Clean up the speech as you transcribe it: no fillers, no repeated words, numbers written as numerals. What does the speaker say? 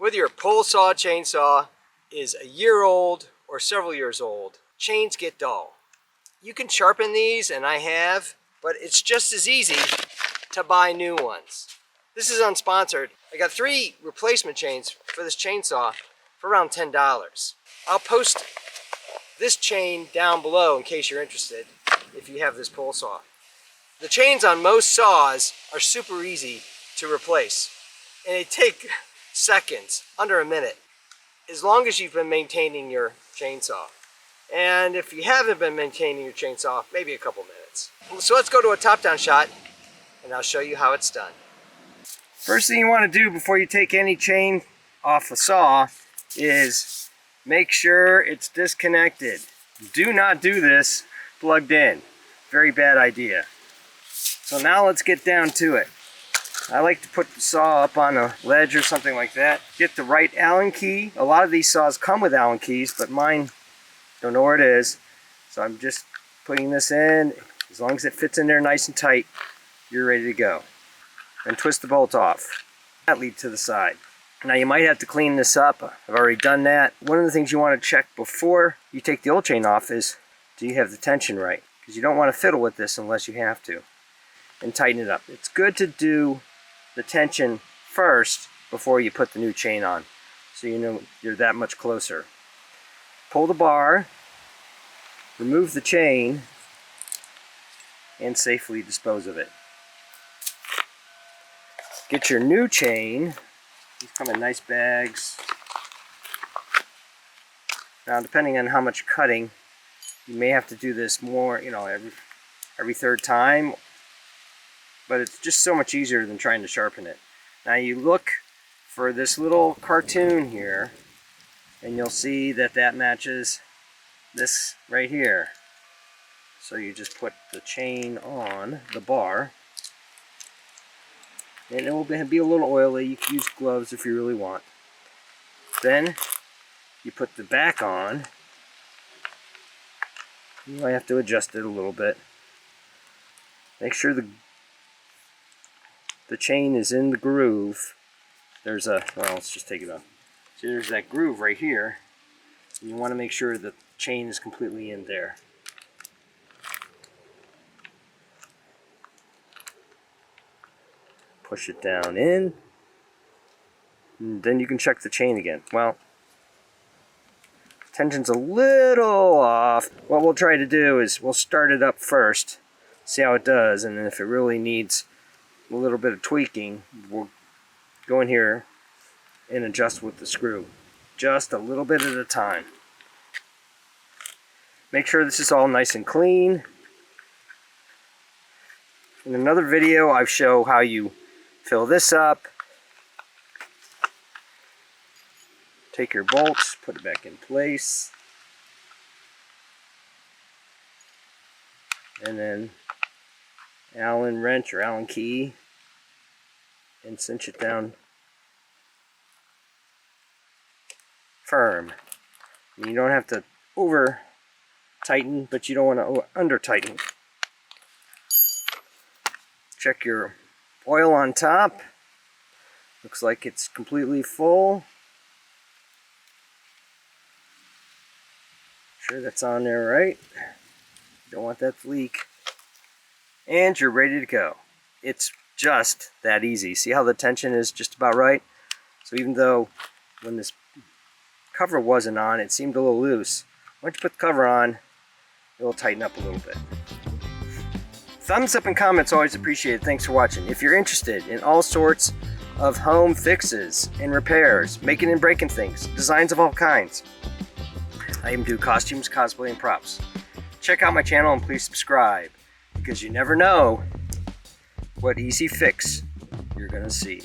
Whether your pole saw chainsaw is a year old or several years old, chains get dull. You can sharpen these, and I have, but it's just as easy to buy new ones. This is unsponsored. I got 3 replacement chains for this chainsaw for around $10. I'll post this chain down below in case you're interested if you have this pole saw. The chains on most saws are super easy to replace, and they take seconds, under a minute, as long as you've been maintaining your chainsaw. And if you haven't been maintaining your chainsaw, maybe a couple minutes. So let's go to a top-down shot, and I'll show you how it's done. First thing you want to do before you take any chain off a saw is make sure it's disconnected. Do not do this plugged in. Very bad idea. So now let's get down to it. I like to put the saw up on a ledge or something like that. Get the right Allen key. A lot of these saws come with Allen keys, but mine don't know where it is. So I'm just putting this in. As long as it fits in there nice and tight, you're ready to go. And twist the bolt off. That lead to the side. Now you might have to clean this up. I've already done that. One of the things you want to check before you take the old chain off is, do you have the tension right? Because you don't want to fiddle with this unless you have to. And tighten it up. It's good to do the tension first before you put the new chain on, so you know you're that much closer. Pull the bar, remove the chain, and safely dispose of it. Get your new chain. These come in nice bags. Now, depending on how much cutting, you may have to do this more, every third time. But it's just so much easier than trying to sharpen it. Now you look for this little cartoon here, and you'll see that that matches this right here. So you just put the chain on the bar, and it will be a little oily. You can use gloves if you really want. Then you put the back on. You might have to adjust it a little bit. Make sure the chain is in the groove. There's let's just take it off. See, there's that groove right here. And you want to make sure the chain is completely in there. Push it down in. And then you can check the chain again. Well, tension's a little off. What we'll try to do is we'll start it up first, see how it does, and then if it really needs a little bit of tweaking, we'll go in here and adjust with the screw. Just a little bit at a time. Make sure this is all nice and clean. In another video, I show how you fill this up. Take your bolts, put it back in place. And then Allen wrench or Allen key and cinch it down firm. You don't have to over tighten, but you don't want to under tighten. Check your oil on top. Looks like it's completely full. Sure that's on there right. Don't want that to leak. And you're ready to go. It's just that easy. See how the tension is just about right? So even though when this cover wasn't on, it seemed a little loose, once you put the cover on, it'll tighten up a little bit. Thumbs up and comments always appreciated. Thanks for watching. If you're interested in all sorts of home fixes and repairs, making and breaking things, designs of all kinds, I even do costumes, cosplay, and props. Check out my channel and please subscribe, because you never know what easy fix you're gonna see.